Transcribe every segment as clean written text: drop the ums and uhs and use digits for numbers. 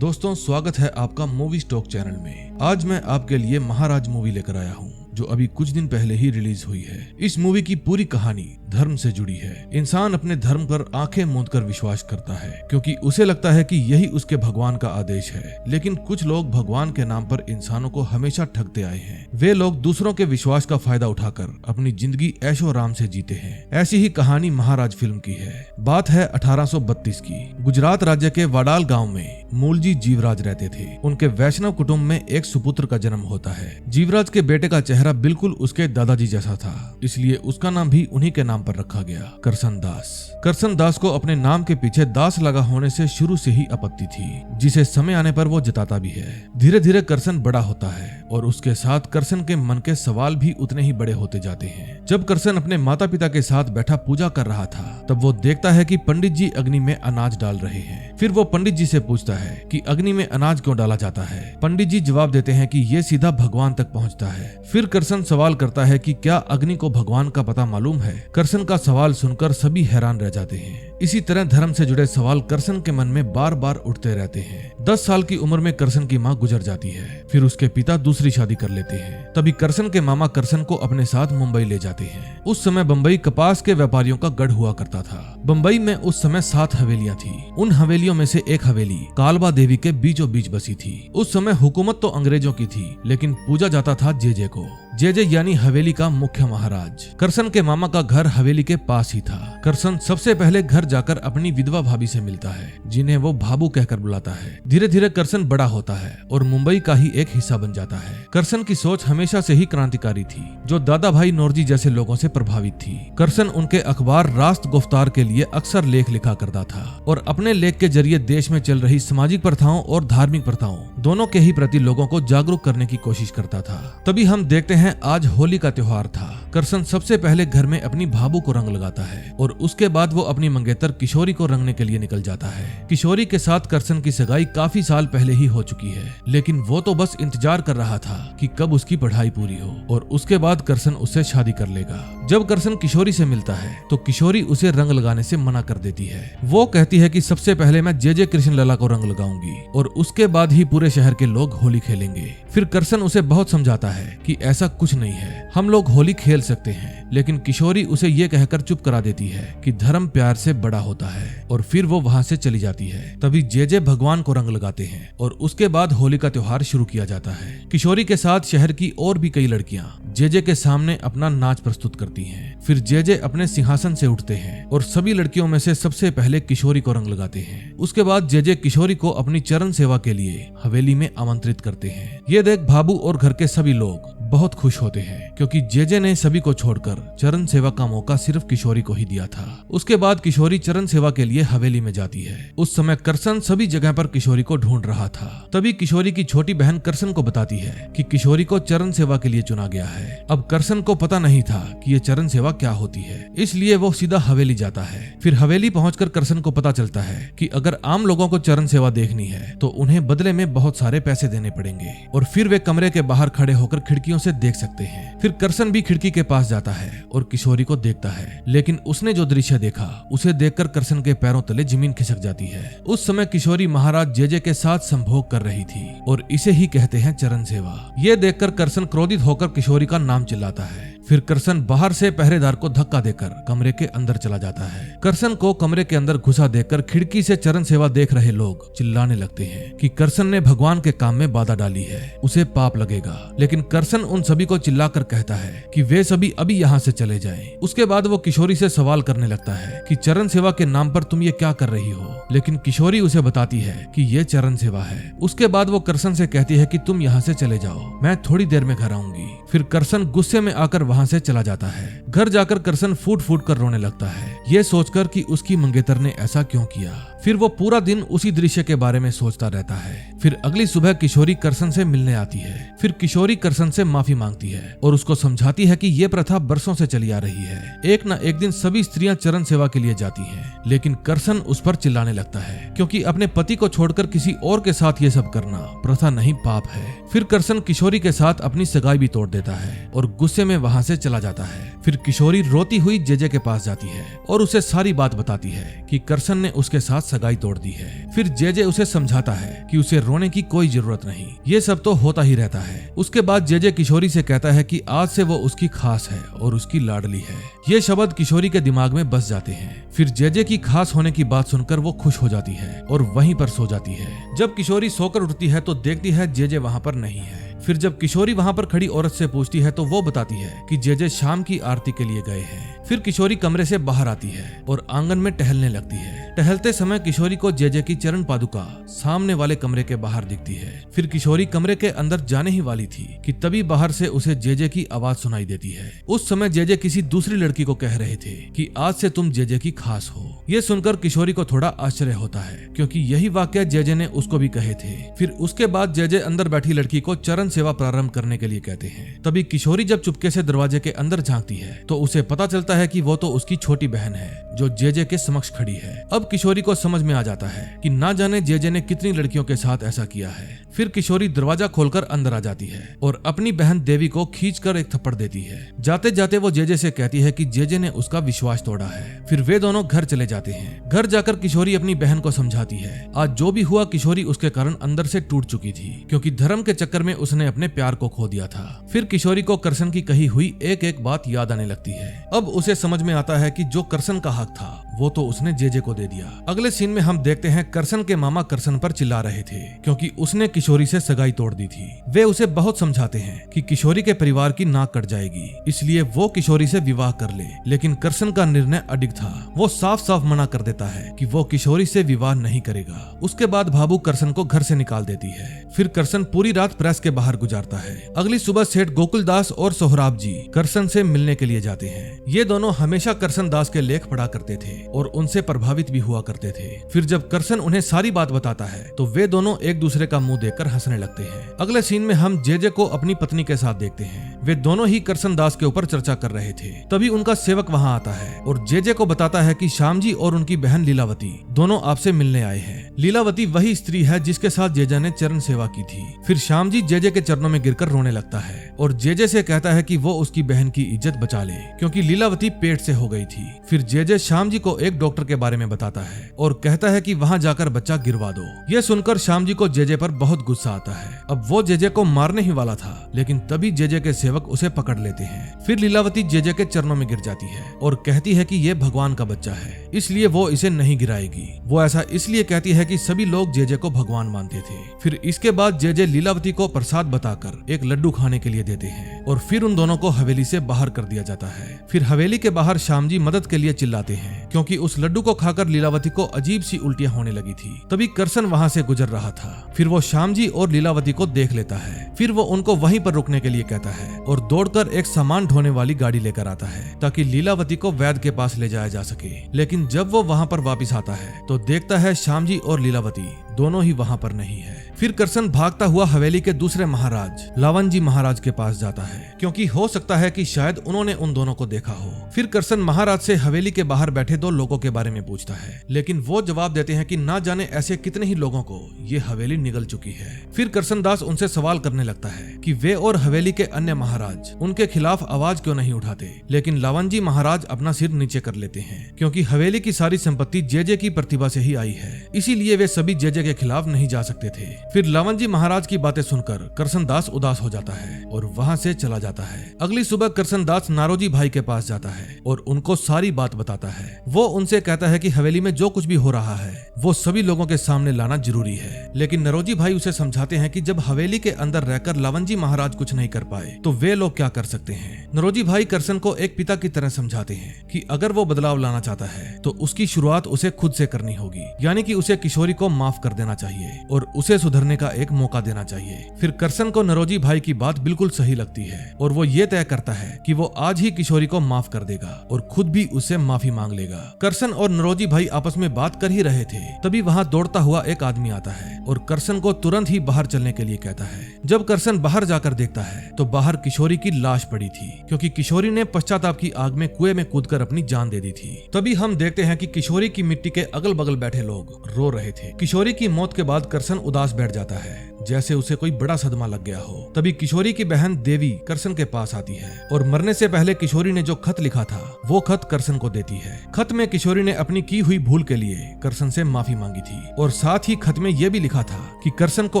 दोस्तों, स्वागत है आपका मूवी स्टॉक चैनल में। आज मैं आपके लिए महाराज मूवी लेकर आया हूँ जो अभी कुछ दिन पहले ही रिलीज हुई है। इस मूवी की पूरी कहानी धर्म से जुड़ी है। इंसान अपने धर्म पर आंखें मूंदकर विश्वास करता है क्योंकि उसे लगता है कि यही उसके भगवान का आदेश है। लेकिन कुछ लोग भगवान के नाम पर इंसानों को हमेशा ठगते आए हैं। वे लोग दूसरों के विश्वास का फायदा उठाकर अपनी जिंदगी ऐशो आराम से जीते हैं। ऐसी ही कहानी महाराज फिल्म की है। बात है 1832 की। गुजरात राज्य के वाडाल गाँव में मूलजी जीवराज रहते थे। उनके वैष्णव कुटुंब में एक सुपुत्र का जन्म होता है। जीवराज के बेटे का चेहरा बिल्कुल उसके दादाजी जैसा था, इसलिए उसका नाम भी उन्हीं के नाम पर रखा गया, करसन दास। करसन दास को अपने नाम के पीछे दास लगा होने से शुरू से ही आपत्ति थी, जिसे समय आने पर वो जताता भी है। धीरे धीरे करसन बड़ा होता है और उसके साथ करसन के मन के सवाल भी उतने ही बड़े होते जाते हैं। जब करसन अपने माता पिता के साथ बैठा पूजा कर रहा था, तब वो देखता है कि पंडित जी अग्नि में अनाज डाल रहे हैं। फिर वो पंडित जी से पूछता है कि अग्नि में अनाज क्यों डाला जाता है। पंडित जी जवाब देते हैं कि ये सीधा भगवान तक पहुंचता है। फिर करसन सवाल करता है कि क्या अग्नि को भगवान का पता मालूम है। करसन का सवाल सुनकर सभी हैरान रह जाते हैं। इसी तरह धर्म से जुड़े सवाल करसन के मन में बार बार उठते रहते हैं। 10 साल की उम्र में करसन की माँ गुजर जाती है। फिर उसके पिता दूसरी शादी कर लेते हैं। तभी करसन के मामा करसन को अपने साथ मुंबई ले जाते हैं। उस समय बम्बई कपास के व्यापारियों का गढ़ हुआ करता था। बम्बई में उस समय 7 हवेलियां थी। उन हवेलियों में से एक हवेली कालबा देवी के बीचों बीच बसी थी। उस समय हुकूमत तो अंग्रेजों की थी, लेकिन पूजा जाता था जेजे को। जेजे यानी हवेली का मुख्य महाराज। करसन के मामा का घर हवेली के पास ही था। करसन सबसे पहले घर जाकर अपनी विधवा भाभी से मिलता है, जिन्हें वो भाबू कहकर बुलाता है। धीरे धीरे करसन बड़ा होता है और मुंबई का ही एक हिस्सा बन जाता है। करसन की सोच हमेशा से ही क्रांतिकारी थी, जो दादा भाई नौरोजी जैसे लोगों से प्रभावित थी। करसन उनके अखबार रास्त गुफ्तार के लिए अक्सर लेख लिखा करता था और अपने लेख के जरिए देश में चल रही सामाजिक प्रथाओं और धार्मिक प्रथाओं दोनों के ही प्रति लोगों को जागरूक करने की कोशिश करता था। तभी हम देखते हैं आज होली का त्योहार था। करसन सबसे पहले घर में अपनी भाबू को रंग लगाता है और उसके बाद वो अपनी मंगेतर किशोरी को रंगने के लिए निकल जाता है। किशोरी के साथ करसन की सगाई काफी साल पहले ही हो चुकी है, लेकिन वो तो बस इंतजार कर रहा था कि कब उसकी पढ़ाई पूरी हो और उसके बाद करसन उससे शादी कर लेगा। जब करसन किशोरी से मिलता है तो किशोरी उसे रंग लगाने से मना कर देती है। वो कहती है कि सबसे पहले मैं जे कृष्ण लला को रंग लगाऊंगी और उसके बाद ही पूरे शहर के लोग होली खेलेंगे। फिर करसन उसे बहुत समझाता है कि ऐसा कुछ नहीं है, हम लोग होली खेल सकते हैं। लेकिन किशोरी उसे ये कहकर चुप करा देती है कि धर्म प्यार से बड़ा होता है और फिर वो वहाँ से चली जाती है। तभी जे भगवान को रंग लगाते हैं और उसके बाद होली का त्योहार शुरू किया जाता है। किशोरी के साथ शहर की और भी कई लड़कियां जे के सामने अपना नाच प्रस्तुत करती हैं। फिर जे अपने सिंहासन से उठते हैं और सभी लड़कियों में से सबसे पहले किशोरी को रंग लगाते हैं। उसके बाद जे किशोरी को अपनी चरण सेवा के लिए हवेली में आमंत्रित करते हैं। ये देख भाबू और घर के सभी लोग बहुत खुश होते हैं क्योंकि जे ने सभी को छोड़कर चरण सेवा का मौका सिर्फ किशोरी को ही दिया था। उसके बाद किशोरी चरण सेवा के लिए हवेली में जाती है। उस समय करसन सभी जगह पर किशोरी को ढूंढ रहा था। तभी किशोरी की छोटी बहन करसन को बताती है कि किशोरी को चरण सेवा के लिए चुना गया है। अब करसन को पता नहीं था कि ये चरण सेवा क्या होती है, इसलिए वो सीधा हवेली जाता है। फिर हवेली पहुंचकर करसन को पता चलता है कि अगर आम लोगों को चरण सेवा देखनी है तो उन्हें बदले में बहुत सारे पैसे देने पड़ेंगे और फिर वे कमरे के बाहर खड़े होकर खिड़कियों से देख सकते हैं। फिर करसन भी खिड़की के पास जाता है और किशोरी को देखता है, लेकिन उसने जो दृश्य देखा उसे देखकर करसन के पैरों तले जमीन खिसक जाती है। उस समय किशोरी महाराज जे के साथ संभोग कर रही थी और इसे ही कहते हैं चरण सेवा। ये देखकर करसन क्रोधित होकर किशोरी का नाम चिल्लाता है। फिर करसन बाहर से पहरेदार को धक्का देकर कमरे के अंदर चला जाता है। करसन को कमरे के अंदर घुसा देखकर खिड़की से चरण सेवा देख रहे लोग चिल्लाने लगते हैं कि करसन ने भगवान के काम में बाधा डाली है, उसे पाप लगेगा। लेकिन करसन उन सभी को चिल्लाकर कहता है कि वे सभी अभी यहाँ से चले जाएं। उसके बाद वो किशोरी से सवाल करने लगता है कि चरण सेवा के नाम पर तुम ये क्या कर रही हो। लेकिन किशोरी उसे बताती है कि ये चरण सेवा है। उसके बाद वो करसन से कहती है कि तुम यहाँ से चले जाओ, मैं थोड़ी देर में घर आऊंगी। फिर करसन गुस्से में आकर वहाँ से चला जाता है। घर जाकर करसन फूट फूट कर रोने लगता है, ये सोचकर कि उसकी मंगेतर ने ऐसा क्यों किया। फिर वो पूरा दिन उसी दृश्य के बारे में सोचता रहता है। फिर अगली सुबह किशोरी करसन से मिलने आती है। फिर किशोरी करसन से माफी मांगती है और उसको समझाती है कि ये प्रथा बरसों से चली आ रही है। एक न एक दिन सभी स्त्रियां चरण सेवा के लिए जाती हैं, लेकिन करसन उस पर चिल्लाने लगता है क्योंकि अपने पति को छोड़कर किसी और के साथ ये सब करना प्रथा नहीं पाप है। फिर करसन किशोरी के साथ अपनी सगाई भी तोड़ देता है और गुस्से में वहाँ से चला जाता है। फिर किशोरी रोती हुई जे के पास जाती है और उसे सारी बात बताती है कि करसन ने उसके साथ सगाई तोड़ दी है। फिर जेजे उसे समझाता है कि उसे रोने की कोई जरूरत नहीं, ये सब तो होता ही रहता है। उसके बाद जेजे किशोरी से कहता है कि आज से वो उसकी खास है और उसकी लाडली है। ये शब्द किशोरी के दिमाग में बस जाते हैं। फिर जेजे की खास होने की बात सुनकर वो खुश हो जाती है और वहीं पर सो जाती है। जब किशोरी सोकर उठती है तो देखती है जेजे वहाँ पर नहीं है। फिर जब किशोरी वहाँ पर खड़ी औरत से पूछती है तो वो बताती है कि जेजे शाम की आरती के लिए गए हैं। फिर किशोरी कमरे से बाहर आती है और आंगन में टहलने लगती है। टहलते समय किशोरी को जेजे की चरण पादुका सामने वाले कमरे के बाहर दिखती है। फिर किशोरी कमरे के अंदर जाने ही वाली थी कि तभी बाहर से उसे जेजे की आवाज सुनाई देती है। उस समय जेजे किसी दूसरी लड़की को कह रहे थे कि आज से तुम जेजे की खास हो। ये सुनकर किशोरी को थोड़ा आश्चर्य होता है क्योंकि यही वाक्य जेजे ने उसको भी कहे थे। फिर उसके बाद जेजे अंदर बैठी लड़की को चरण सेवा प्रारंभ करने के लिए कहते हैं। तभी किशोरी जब चुपके से दरवाजे के अंदर झांकती है तो उसे पता चलता है कि वो तो उसकी छोटी बहन है जो जेजे के समक्ष खड़ी है। अब किशोरी को समझ में आ जाता है कि ना जाने जेजे ने कितनी लड़कियों के साथ ऐसा किया है। फिर किशोरी दरवाजा खोलकर अंदर आ जाती है और अपनी बहन देवी को खींचकर एक थप्पड़ देती है। जाते जाते वो जेजे से कहती है कि जेजे ने उसका विश्वास तोड़ा है। फिर वे दोनों घर चले जाते हैं। घर जाकर किशोरी अपनी बहन को समझाती है। आज जो भी हुआ किशोरी उसके कारण अंदर से टूट चुकी थी क्योंकि धर्म के चक्कर में उसने अपने प्यार को खो दिया था। फिर किशोरी को करसन की कही हुई एक एक बात याद आने लगती है। अब उसे समझ में आता है कि जो करसन का हक था वो तो उसने जेजे को दे दिया। अगले सीन में हम देखते हैं करसन के मामा करसन पर चिल्ला रहे थे क्योंकि उसने किशोरी से सगाई तोड़ दी थी। वे उसे बहुत समझाते हैं कि किशोरी के परिवार की नाक कट जाएगी, इसलिए वो किशोरी से विवाह कर ले। लेकिन करसन का निर्णय अडिग था। वो साफ साफ मना कर देता है कि वो किशोरी से विवाह नहीं करेगा। उसके बाद भाबू करसन को घर से निकाल देती है। फिर करसन पूरी रात प्रेस के बाहर गुजारता है। अगली सुबह सेठ गोकुल दास और सोहराब जी करसन से मिलने के लिए जाते हैं। ये दोनों हमेशा करसन दास के लेख पढ़ा करते थे और उनसे प्रभावित भी हुआ करते थे। फिर जब करसन उन्हें सारी बात बताता है तो वे दोनों एक दूसरे का मुंह देखकर हंसने लगते हैं। अगले सीन में हम जेजे को अपनी पत्नी के साथ देखते हैं। वे दोनों ही करसन दास के ऊपर चर्चा कर रहे थे। तभी उनका सेवक वहां आता है और जेजे को बताता है कि श्याम जी और उनकी बहन लीलावती दोनों आपसे मिलने आए हैं। लीलावती वही स्त्री है जिसके साथ जेजे ने चरण सेवा की थी। फिर श्याम जी जेजे के चरणों में गिरकर रोने लगता है और जेजे से कहता है कि वो उसकी बहन की इज्जत बचा ले क्योंकि लीलावती पेट से हो गई थी। फिर जेजे श्याम जी को एक डॉक्टर के बारे में बताता है और कहता है कि वहां जाकर बच्चा गिरवा दो। ये सुनकर श्याम जी को जेजे पर बहुत गुस्सा आता है। अब वो जेजे को मारने ही वाला था लेकिन तभी जेजे के सेवक उसे पकड़ लेते हैं। फिर लीलावती जेजे के चरणों में गिर जाती है और कहती है कि ये भगवान का बच्चा है इसलिए वो इसे नहीं गिराएगी। वो ऐसा इसलिए कहती है कि सभी लोग जेजे को भगवान मानते थे। फिर इसके बाद जेजे लीलावती को प्रसाद बताकर एक लड्डू खाने के लिए देते हैं और फिर उन दोनों को हवेली से बाहर कर दिया जाता है। फिर हवेली के बाहर श्याम जी मदद के लिए चिल्लाते हैं क्योंकि उस लड्डू को खाकर लीलावती को अजीब सी उल्टियां होने लगी थी। तभी करसन वहां से गुजर रहा था। फिर वो श्याम जी और लीलावती को देख लेता है। फिर वो उनको वहीं पर रुकने के लिए कहता है और दौड़कर एक सामान ढोने वाली गाड़ी लेकर आता है ताकि लीलावती को वैद्य के पास ले जाया जा सके। लेकिन जब वो वहां पर वापस आता है तो देखता है श्याम जी और लीलावती दोनों ही वहां पर नहीं है। फिर करसन भागता हुआ हवेली के दूसरे महाराज लावन जी महाराज के पास जाता है क्योंकि हो सकता है कि शायद उन्होंने उन दोनों को देखा हो। फिर करसन महाराज से हवेली के बाहर बैठे दो लोगों के बारे में पूछता है लेकिन वो जवाब देते हैं कि ना जाने ऐसे कितने ही लोगों को ये हवेली निगल चुकी है। फिर करसन दास उनसे सवाल करने लगता है कि वे और हवेली के अन्य महाराज उनके खिलाफ आवाज क्यों नहीं उठाते। लेकिन लावन जी महाराज अपना सिर नीचे कर लेते हैं क्योंकि हवेली की सारी संपत्ति जेजे की प्रतिभा से ही आई है, इसीलिए वे सभी जेजे के खिलाफ नहीं जा सकते थे। फिर लावन जी महाराज की बातें सुनकर करसन दास उदास हो जाता है और वहां से चला जाता है। अगली सुबह करसन दास नारोजी भाई के पास जाता है और उनको सारी बात बताता है। वो उनसे कहता है कि हवेली में जो कुछ भी हो रहा है वो सभी लोगों के सामने लाना जरूरी है। लेकिन नरोजी भाई उसे समझाते हैं कि जब हवेली के अंदर रहकर लावन जी महाराज कुछ नहीं कर पाए तो वे लोग क्या कर सकते हैं। नरोजी भाई करसन को एक पिता की तरह समझाते हैं कि अगर वो बदलाव लाना चाहता है तो उसकी शुरुआत उसे खुद से करनी होगी, यानी कि उसे किशोरी को माफ कर देना चाहिए और उसे सुधरने का एक मौका देना चाहिए। फिर करसन को नरोजी भाई की बात बिल्कुल सही लगती है और वो ये तय करता है कि वो आज ही किशोरी को माफ कर देगा और खुद भी उससे माफी मांग लेगा। करसन और नरोजी भाई आपस में बात कर ही रहे थे, तभी वहाँ दौड़ता हुआ एक आदमी आता है और करसन को तुरंत ही बाहर चलने के लिए कहता है। जब करसन बाहर जाकर देखता है तो बाहर किशोरी की लाश पड़ी थी क्योंकि किशोरी ने पश्चाताप की आग में कुएं में कूदकर अपनी जान दे दी थी। तभी हम देखते हैं कि किशोरी की मिट्टी के अगल बगल बैठे लोग रो रहे थे। किशोरी की मौत के बाद करसन उदास बैठ जाता है। जैसे उसे कोई बड़ा सदमा लग गया हो। तभी किशोरी की बहन देवी करसन के पास आती है और मरने से पहले किशोरी ने जो खत लिखा था वो खत करसन को देती है। खत में किशोरी ने अपनी की हुई भूल के लिए करसन से माफी मांगी थी और साथ ही खत में यह भी लिखा था कि करसन को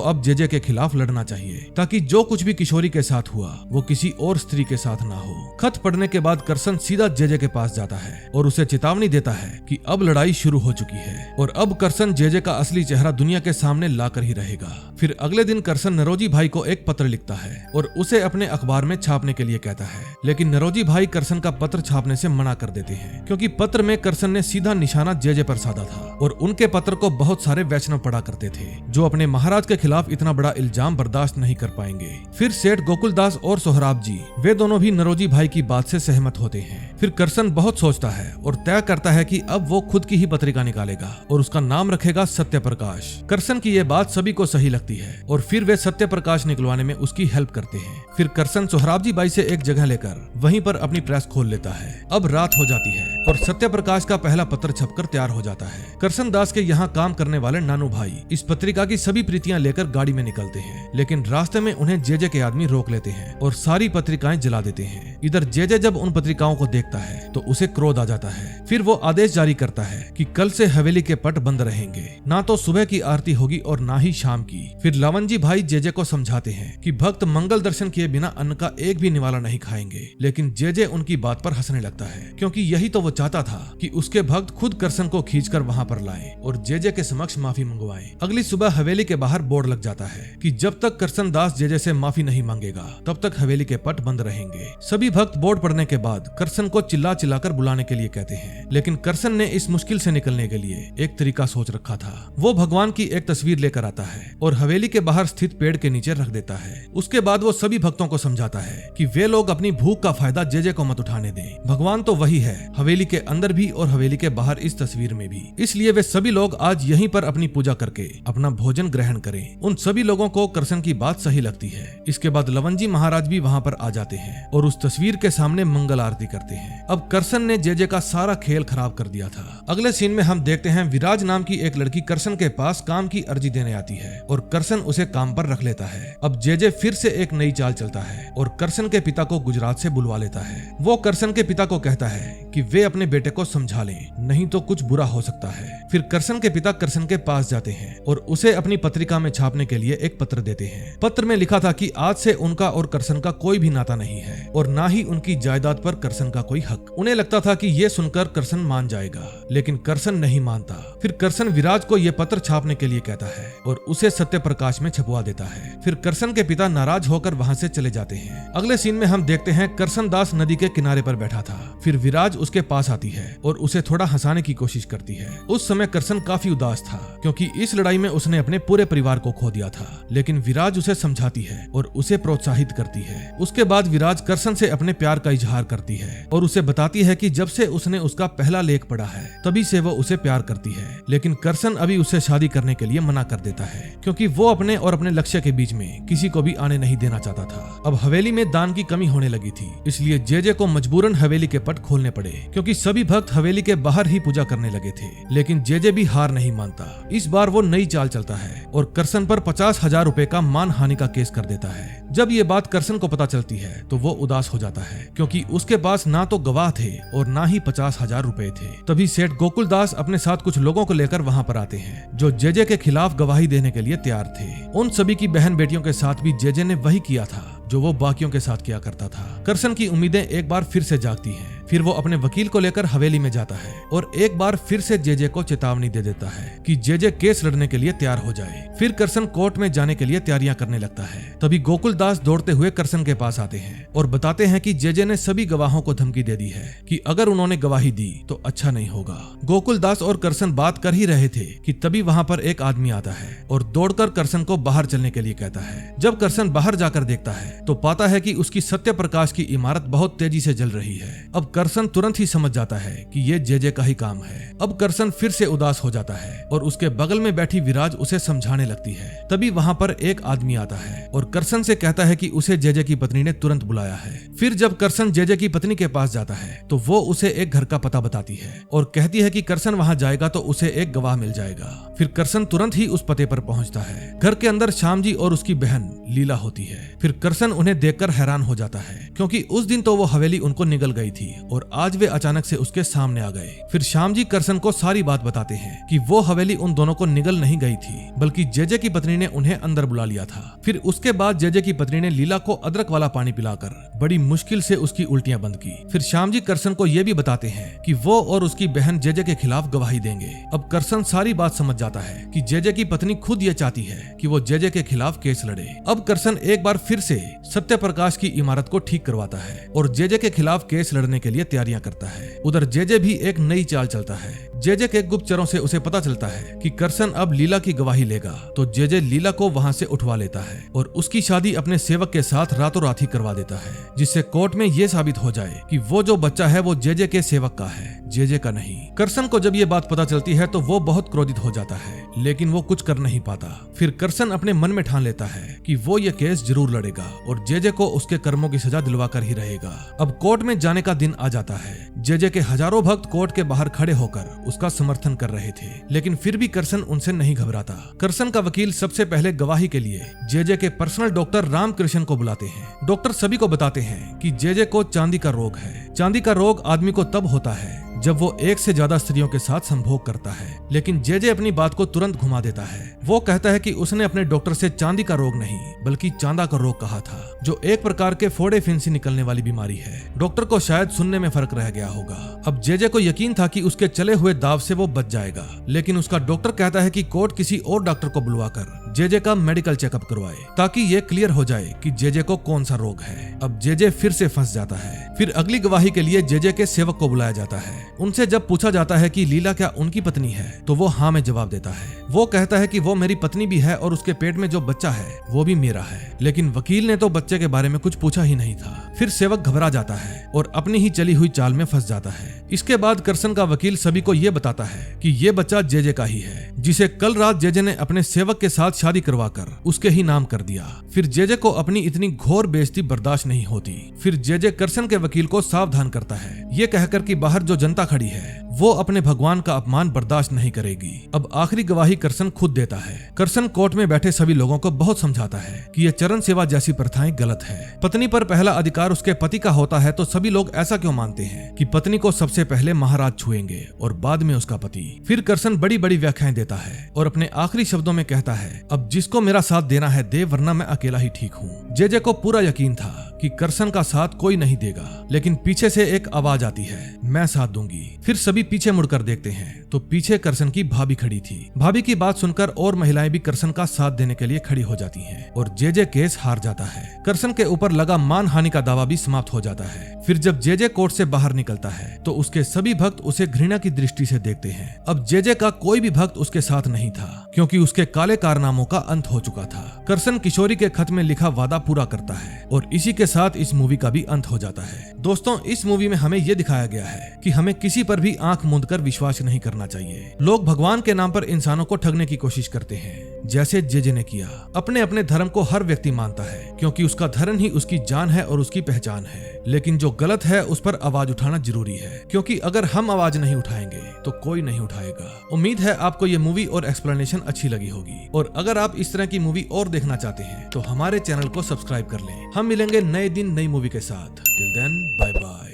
अब जेजे के खिलाफ लड़ना चाहिए ताकि जो कुछ भी किशोरी के साथ हुआ वो किसी और स्त्री के साथ ना हो। खत पढ़ने के बाद करसन सीधा जेजे के पास जाता है और उसे चेतावनी देता है कि अब लड़ाई शुरू हो चुकी है और अब करसन जेजे का असली चेहरा दुनिया के सामने लाकर ही रहेगा। फिर अगले दिन करसन नरोजी भाई को एक पत्र लिखता है और उसे अपने अखबार में छापने के लिए कहता है, लेकिन नरोजी भाई करसन का पत्र छापने से मना कर देते हैं क्योंकि पत्र में करसन ने सीधा निशाना जेजे पर साधा था और उनके पत्र को बहुत सारे वैष्णव पढ़ा करते थे जो अपने महाराज के खिलाफ इतना बड़ा इल्जाम बर्दाश्त नहीं कर पाएंगे। फिर सेठ गोकुलदास और सोहराब जी वे दोनों भी नरोजी भाई की बात से सहमत होते हैं। फिर करसन बहुत सोचता है और तय करता है कि अब वो खुद की ही पत्रिका निकालेगा और उसका नाम रखेगा सत्य प्रकाश। करसन की ये बात सभी को सही लगती है और फिर वे सत्य प्रकाश निकलवाने में उसकी हेल्प करते हैं। फिर करसन सोहराब जी बाई से एक जगह लेकर वहीं पर अपनी प्रेस खोल लेता है। अब रात हो जाती है और सत्य प्रकाश का पहला पत्र छपकर तैयार हो जाता है। करसन दास के यहाँ काम करने वाले नानू भाई इस पत्रिका की सभी प्रतियां लेकर गाड़ी में निकलते हैं, लेकिन रास्ते में उन्हें जेजे के आदमी रोक लेते हैं और सारी पत्रिकाएं जला देते हैं। इधर जेजे जब उन पत्रिकाओं को देखता है तो उसे क्रोध आ जाता है। फिर वो आदेश जारी करता है कि कल से हवेली के पट बंद रहेंगे, ना तो सुबह की आरती होगी और ना ही शाम की। फिर लवनजी भाई जेजे को समझाते हैं कि भक्त मंगल दर्शन किए बिना अन्न का एक भी निवाला नहीं खाएंगे, लेकिन जेजे उनकी बात पर हंसने लगता है क्योंकि यही तो वो चाहता था कि उसके भक्त खुद करसन को खींचकर वहां पर लाएं और जेजे के समक्ष माफी मंगवाएं। अगली सुबह हवेली के बाहर बोर्ड लग जाता है कि जब तक करसन दास जेजे से माफी नहीं मांगेगा तब तक हवेली के पट बंद रहेंगे। सभी भक्त बोर्ड पढ़ने के बाद करसन को चिल्ला चिल्लाकर बुलाने के लिए कहते हैं, लेकिन करसन ने इस मुश्किल से निकलने के लिए एक तरीका सोच रखा था। वो भगवान की एक तस्वीर लेकर आता है और हवेली के बाहर स्थित पेड़ के नीचे रख देता है। उसके बाद वो सभी भक्तों को समझाता है कि वे लोग अपनी भूख का फायदा जेजे को मत उठाने दें। भगवान तो वही है, हवेली के अंदर भी और हवेली के बाहर इस तस्वीर में भी। इसलिए वे सभी लोग आज यहीं पर अपनी पूजा करके अपना भोजन ग्रहण करें। उन सभी लोगों को करसन की बात सही लगती है। इसके बाद लवनजी महाराज भी वहाँ पर आ जाते हैं और उस तस्वीर के सामने मंगल आरती करते हैं। अब करसन ने जेजे का सारा खेल खराब कर दिया था। अगले सीन में हम देखते हैं विराज नाम की एक लड़की करसन के पास काम की अर्जी देने आती है और करसन उसे काम पर रख लेता है। अब जेजे फिर से एक नई चाल चलता है और करसन के पिता को गुजरात से बुलवा लेता है। वो करसन के पिता को कहता है कि वे अपने बेटे को समझा लें, नहीं तो कुछ बुरा हो सकता है। फिर करसन के पिता करसन के पास जाते हैं और उसे अपनी पत्रिका में छापने के लिए एक पत्र देते हैं। पत्र में लिखा था कि आज से उनका और करसन का कोई भी नाता नहीं है और ना ही उनकी जायदाद पर करसन का कोई हक। उन्हें लगता था कि ये सुनकर करसन मान जाएगा, लेकिन करसन नहीं मानता। फिर करसन विराज को ये पत्र छापने के लिए कहता है और उसे सत्य प्रकाश में छपवा देता है। फिर करसन के पिता नाराज होकर वहाँ से चले जाते हैं। अगले सीन में हम देखते हैं करसन दास नदी के किनारे पर बैठा था। फिर विराज उसके पास आती है और उसे थोड़ा हंसाने की कोशिश करती है। उस समय करसन काफी उदास था क्योंकि इस लड़ाई में उसने अपने पूरे परिवार को खो दिया था, लेकिन विराज उसे समझाती है और उसे प्रोत्साहित करती है। उसके बाद विराज करसन से अपने प्यार का इजहार करती है और उसे बताती है कि जब से उसने उसका पहला लेख पढ़ा है तभी से वो उसे प्यार करती है, लेकिन करसन अभी उसे शादी करने के लिए मना कर देता है क्योंकि वो अपने और अपने लक्ष्य के बीच में किसी को भी आने नहीं देना चाहता था। अब हवेली में दान की कमी होने लगी थी, इसलिए जेजे को मजबूरन हवेली के पट खोलने पड़े क्योंकि सभी भक्त हवेली के बाहर ही पूजा करने लगे थे। लेकिन जेजे भी हार नहीं मानता। इस बार वो नई चाल चलता है और करसन पर 50,000 रुपए का मान हानि का केस कर देता है। जब ये बात करसन को पता चलती है तो वो उदास हो जाता है क्योंकि उसके पास ना तो गवाह थे और ना ही 50,000 रुपए थे। तभी सेठ गोकुलदास अपने साथ कुछ लोगों को लेकर वहाँ पर आते हैं जो जेजे के खिलाफ गवाही देने के लिए तैयार थे। उन सभी की बहन बेटियों के साथ भी जेजे ने वही किया था जो वो बाकियों के साथ किया करता था। करसन की उम्मीदें एक बार फिर से जागती हैं। फिर वो अपने वकील को लेकर हवेली में जाता है और एक बार फिर से जेजे को चेतावनी दे देता है कि जेजे केस लड़ने के लिए तैयार हो जाए। फिर करसन कोर्ट में जाने के लिए तैयारियां करने लगता है। तभी गोकुलदास दौड़ते हुए करसन के पास आते हैं और बताते हैं कि जेजे ने सभी गवाहों को धमकी दे दी है कि अगर उन्होंने गवाही दी तो अच्छा नहीं होगा। गोकुलदास और करसन बात कर ही रहे थे कि तभी वहाँ पर एक आदमी आता है और दौड़कर करसन को बाहर चलने के लिए कहता है। जब करसन बाहर जाकर देखता है तो पाता है कि उसकी सत्य प्रकाश की इमारत बहुत तेजी से जल रही है। अब करसन तुरंत ही समझ जाता है कि ये जेजे का ही काम है। अब करसन फिर से उदास हो जाता है और उसके बगल में बैठी विराज उसे समझाने लगती है। तभी वहाँ पर एक आदमी आता है और करसन से कहता है कि उसे जेजे की पत्नी ने तुरंत बुलाया है। फिर जब करसन जेजे की पत्नी के पास जाता है तो वो उसे एक घर का पता बताती है और कहती है कि करसन वहाँ जाएगा तो उसे एक गवाह मिल जाएगा। फिर करसन तुरंत ही उस पते पर पहुँचता है। घर के अंदर श्याम जी और उसकी बहन लीला होती है। फिर करसन उन्हें देखकर हैरान हो जाता है क्योंकि उस दिन तो वो हवेली उनको निगल गई थी और आज वे अचानक से उसके सामने आ गए। फिर श्याम जी करसन को सारी बात बताते हैं कि वो हवेली उन दोनों को निगल नहीं गई थी बल्कि जेजे की पत्नी ने उन्हें अंदर बुला लिया था। फिर उसके बाद जेजे की पत्नी ने लीला को अदरक वाला पानी पिलाकर बड़ी मुश्किल से उसकी उल्टियां बंद की। फिर श्याम जी करसन को ये भी बताते हैं कि वो और उसकी बहन जेजे के खिलाफ गवाही देंगे। अब करसन सारी बात समझ जाता है कि जेजे की पत्नी खुद ये चाहती है कि वो जेजे के खिलाफ केस लड़े। अब करसन एक बार फिर से सत्य प्रकाश की इमारत को ठीक करवाता है और जेजे के खिलाफ केस लड़ने के लिए तैयारियां करता है। उधर जेजे भी एक नई चाल चलता है। जेजे के गुप्तचरों से उसे पता चलता है कि करसन अब लीला की गवाही लेगा तो जेजे लीला को वहां से उठवा लेता है और उसकी शादी अपने सेवक के साथ रातों रात ही करवा देता है, जिससे कोर्ट में ये साबित हो जाए कि वो जो बच्चा है वो जेजे के सेवक का है, जेजे का नहीं। करसन को जब ये बात पता चलती है तो वो बहुत क्रोधित हो जाता है लेकिन वो कुछ कर नहीं पाता। फिर करसन अपने मन में ठान लेता है कि वो ये केस जरूर लड़ेगा और जेजे को उसके कर्मों की सजा दिलवा कर ही रहेगा। अब कोर्ट में जाने का दिन आ जाता है। जेजे के हजारों भक्त कोर्ट के बाहर खड़े होकर उसका समर्थन कर रहे थे लेकिन फिर भी करसन उनसे नहीं घबराता। करसन का वकील सबसे पहले गवाही के लिए जेजे के पर्सनल डॉक्टर रामकृष्ण को बुलाते हैं। डॉक्टर सभी को बताते हैं कि जेजे को चांदी का रोग है। चांदी का रोग आदमी को तब होता है जब वो एक से ज्यादा स्त्रियों के साथ संभोग करता है, लेकिन जेजे अपनी बात को तुरंत घुमा देता है। वो कहता है कि उसने अपने डॉक्टर से चांदी का रोग नहीं बल्कि चांदा का रोग कहा था, जो एक प्रकार के फोड़े फिंसी निकलने वाली बीमारी है। डॉक्टर को शायद सुनने में फर्क रह गया होगा। अब जेजे को यकीन था कि उसके चले हुए दाव से वो बच जाएगा, लेकिन उसका डॉक्टर कहता है कि कोर्ट किसी और डॉक्टर को बुलवाकर जेजे का मेडिकल चेकअप करवाए ताकि ये क्लियर हो जाए कि जेजे को कौन सा रोग है। अब जेजे फिर से फंस जाता है। फिर अगली गवाही के लिए जेजे के सेवक को बुलाया जाता है। उनसे जब पूछा जाता है कि लीला क्या उनकी पत्नी है तो वो हाँ में जवाब देता है। वो कहता है कि वो मेरी पत्नी भी है और उसके पेट में जो बच्चा है वो भी मेरा है, लेकिन वकील ने तो बच्चे के बारे में कुछ पूछा ही नहीं था। फिर सेवक घबरा जाता है और अपनी ही चली हुई चाल में फंस जाता है। इसके बाद करसन का वकील सभी को ये बताता है कि ये बच्चा जेजे का ही है, जिसे कल रात जेजे ने अपने सेवक के साथ शादी करवाकर उसके ही नाम कर दिया। फिर जेजे को अपनी इतनी घोर बेइज्जती बर्दाश्त नहीं होती। फिर जेजे करसन के वकील को सावधान करता है, ये कहकर कि बाहर जो जनता खड़ी है वो अपने भगवान का अपमान बर्दाश्त नहीं करेगी। अब आखिरी गवाही करसन खुद देता है। करसन कोर्ट में बैठे सभी लोगों को बहुत समझाता है कि ये चरण सेवा जैसी प्रथाएं गलत है। पत्नी पर पहला अधिकार उसके पति का होता है तो सभी लोग ऐसा क्यों मानते हैं कि पत्नी को सबसे पहले महाराज छुएंगे और बाद में उसका पति। फिर करसन बड़ी बड़ी व्याख्याएं देता है और अपने आखिरी शब्दों में कहता है, अब जिसको मेरा साथ देना है दे, वरना मैं अकेला ही ठीक हूँ। जेजे को पूरा यकीन था कि करसन का साथ कोई नहीं देगा, लेकिन पीछे से एक आवाज आती है, मैं साथ दूंगी। फिर सभी पीछे मुड़कर देखते हैं तो पीछे करसन की भाभी खड़ी थी। भाभी की बात सुनकर और महिलाएं भी करसन का साथ देने के लिए खड़ी हो जाती हैं और जेजे केस हार जाता है। करसन के ऊपर लगा मानहानि का दावा भी समाप्त हो जाता है। फिर जब जेजे कोर्ट से बाहर निकलता है तो उसके सभी भक्त उसे घृणा की दृष्टि से देखते हैं। अब जेजे का कोई भी भक्त उसके साथ नहीं था क्योंकि उसके काले कारनामों का अंत हो चुका था। करसन किशोरी के खत में लिखा वादा पूरा करता है और इसी के साथ इस मूवी का भी अंत हो जाता है। दोस्तों, इस मूवी में हमें यह दिखाया गया है कि हमें किसी पर भी आंख मूंदकर विश्वास नहीं करना चाहिए। लोग भगवान के नाम पर इंसानों को ठगने की कोशिश करते हैं, जैसे जेजे ने किया। अपने अपने धर्म को हर व्यक्ति मानता है क्योंकि उसका धर्म ही उसकी जान है और उसकी पहचान है, लेकिन जो गलत है उस पर आवाज उठाना जरूरी है, क्योंकि अगर हम आवाज नहीं उठाएंगे तो कोई नहीं उठाएगा। उम्मीद है आपको ये मूवी और एक्सप्लेनेशन अच्छी लगी होगी, और अगर आप इस तरह की मूवी और देखना चाहते हैं तो हमारे चैनल को सब्सक्राइब कर लें। हम मिलेंगे नए दिन नई मूवी के साथ। Till then, bye bye.